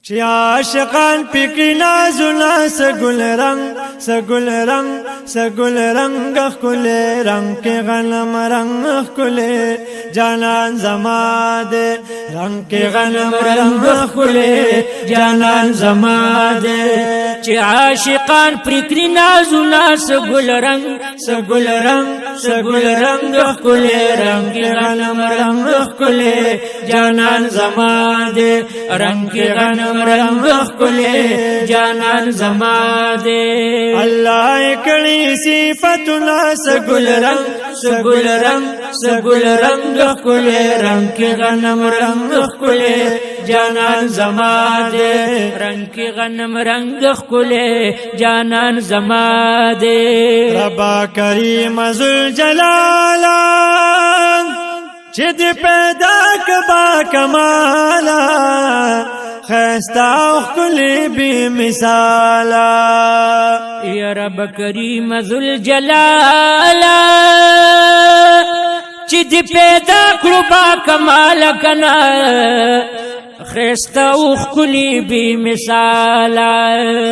چی عاشقان پکری نازونا سگل رنگ سگل رنگ سگل رنگ اخکلے رنگ کے غنم رنگ اخکلے جانان زما دے رنگ کے غنم رنگ اخکلے جانان زما دے چی عاشقان پکری نازونا سگل رنگ سگل رنگ سگل رنگ اخکلے رنگ کے غنم رنگ اخکلے جانان زما دے رنگ کے غنم رنگ اخکلے جانان زما دے اللہ کڑی صفتنا سگل رنگ سگل رنگ سگل رنگ اخکلے رنگ کے غنم رنگ اخکلے جانان زما دے رنگ کی غنم رنگ اخکلے جانان زما دے ربا کریم ذوالجلالا چد پیدا کبا کمالا خیستا اخکلی بی مثالا یا رب کریم ذوالجلالا چد پیدا کرو با کمال کنا خیستا اخکلی بی مثالا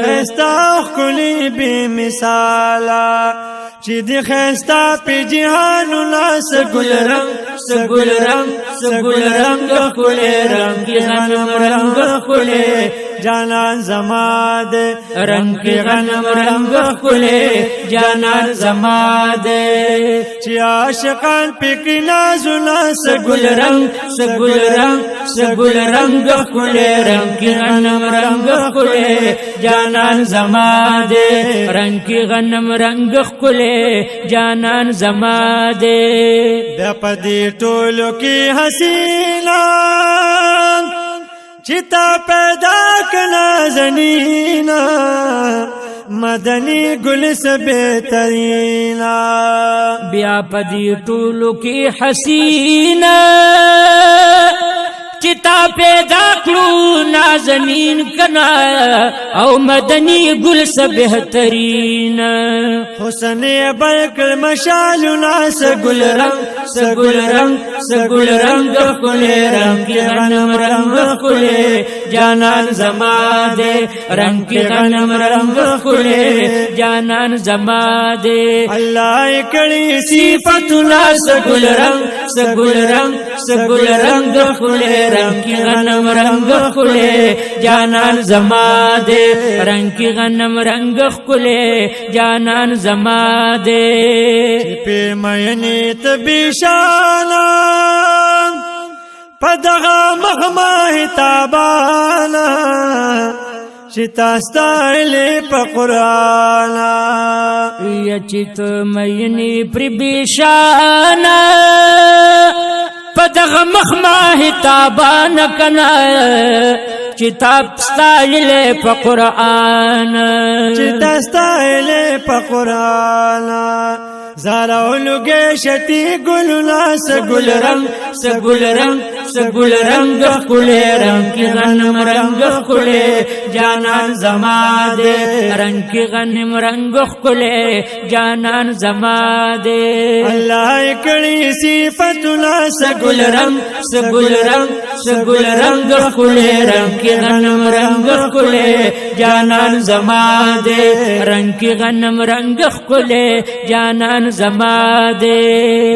خیستا اخکلی بی مثالا چی دی خیستا پی جہانونا سگل رنگ سگل رنگ سگل رنگ اخکلے رنگ کی غنم رنگ اخکلے جانان زما دے رنگ کی غنم رنگ اخکلے جانان زما دے چی عاشقان پکری نازونا سگل رنگ سگل رنگ سگل رنگ اخکلے رنگ کی غنم رنگ اخکلے جانان زما دے رنگ کی غنم رنگ اخکلے جانان زما دے دپدی ټولو کی حسینا چتا پیدا کنا زنینا مدنی گل سے بہترینا بیا پدی ټولو کی حسینا چتا پیدا کرو نازنین کنا او مدنی گل سے بہترین حسن برکل مشالنا سگل رنگ سگل رنگ سگل رنگ اخکلے رنگ کی غنم رنگ اخکلے جانان زما دے رنگ کی غنم رنگ اخکلے جانان زما دے اللہ کڑی صفتنا سگل رنگ سگل رنگ سگل رنگ اخکلے رنگ کی غنم رنگ اخکلے جانان زما دے رنگ کی غنم رنگ اخکلے جانان زما دے پی مینی تبیشانا پدغا مغماہ تابانا چتاستائلی پا قرآنا یا چت مینی پربیشانا پدغ مخماہ تابان کنا چتاب ستایلے پا قرآن چتاستائلی پا قرآنا زارولگے شتی گلنا سگل رنگ سگل رنگ سگل رنگ اخکلے رنگ کی غنم رنگ اخکلے جانان زما دے رنگ کی غنم رنگ اخکلے جانان زما دے اللہ کڑی صفتنا سگل رنگ سگل رنگ سگل رنگ اخکلے رنگ کی غنم رنگ اخکلے جانان زما دے رنگ کی غنم رنگ اخکلے جانان زما دے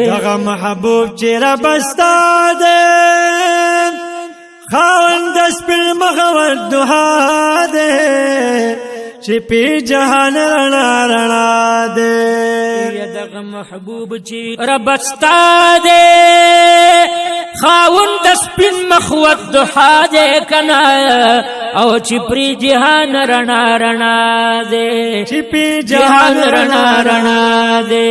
دغا محبوب چیرا بستا دے خاوند سپل مخوت دہا دے چپی جہان رنا رنا دے دغا محبوب چیرا بستا دے خاوند سپل مخوت دہا دے کنا او چپری جہان رنا رنا دے چپی جہان رنا رنا دے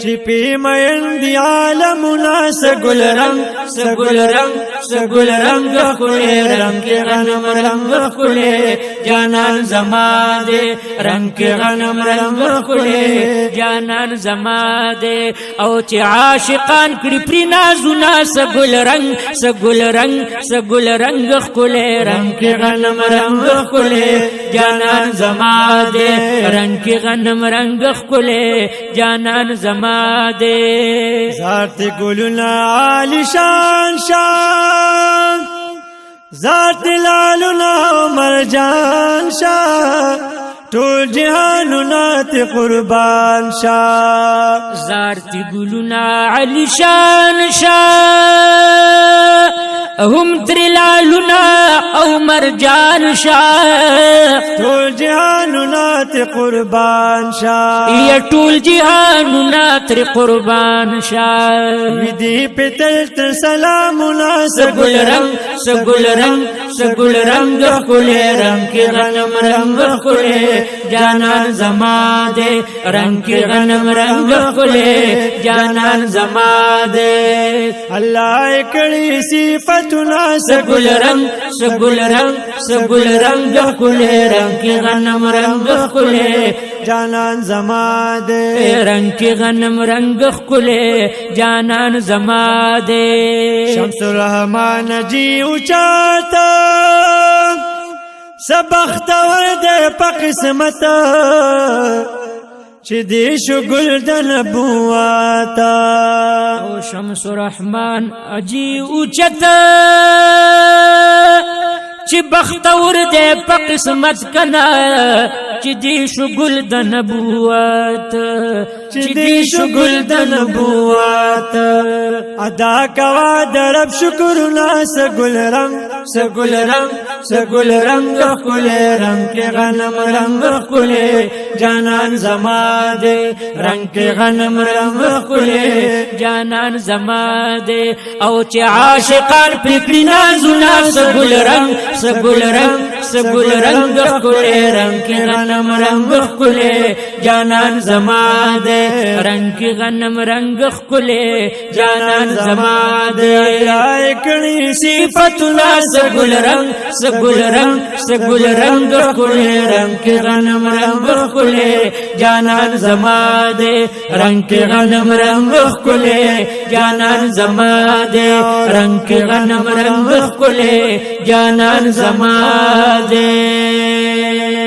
چپی مین دی عالمنا سگل رنگ سگل رنگ سگل رنگ اخکلے رنگ کے غنم رنگ اخکلے جانان زما دے رنگ کے غنم رنگ اخکلے جانان زما دے او چی عاشقان کڑی پری نازونا سگل رنگ سگل رنگ سگل رنگ اخکلے رنگ کے غنم رنگ اخکلے جانان زما دے رنگ کے غنم رنگ اخکلے جانان زما دے ذات گلنا عالی شان شان ذات لالنا مرجان شاه ټول جهانونه ته قربان شاه زارتی ګلونا علی شان شاه هم ترلالنا او مرجان شاه ټول جهانونه ته قربان شاه یا ټول جهانونه تر قربان شاه ودی پتل تر سلامونه سګل رنگ سګل رنگ سګل رنگ کله رنگ کې غنم رنگ کله جانان زما دے رنگ کې غنم رنگ کله جانان زما دے الله کړي صفاتنا سګل رنگ سګل رنگ سګل رنگ کله رنگ کې غنم رنگ کله جانان زما دے رنگ کې غنم رنگ کله جانان زما دے شمس الرحمن جی اوچاتا سبخت ورد په قسمت چې دې شو ګل د نبوتا او شمس الرحمن اجي اوچتا چې بختور دې په قسمت کنا چې دې شو ګل د نبوت چې دې شو ګل د نبوت ادا کوا درب شکرنا سګل رنگ سګل رنگ سګل رنگ کله رنگ کې غنم رنگ کله جانان زما دے رنگ کې غنم رنگ کله جانان زما دے او چې عاشقان پر کړي نازونه سګل رنگ سګل رنگ سګل رنگ کله رنگ کې غنم رنگ کله جانان زما دے رنگ کې غنم رنگ کله جانان زما دے کړي صفاتنا سګل رنگ سګل رنگ سګل رنگ کله رنگ کې غنم رنگ کله جانان زما دے رنگ کې غنم رنگ کله جانان زما دے رنگ کې غنم رنگ کله جانان زما دے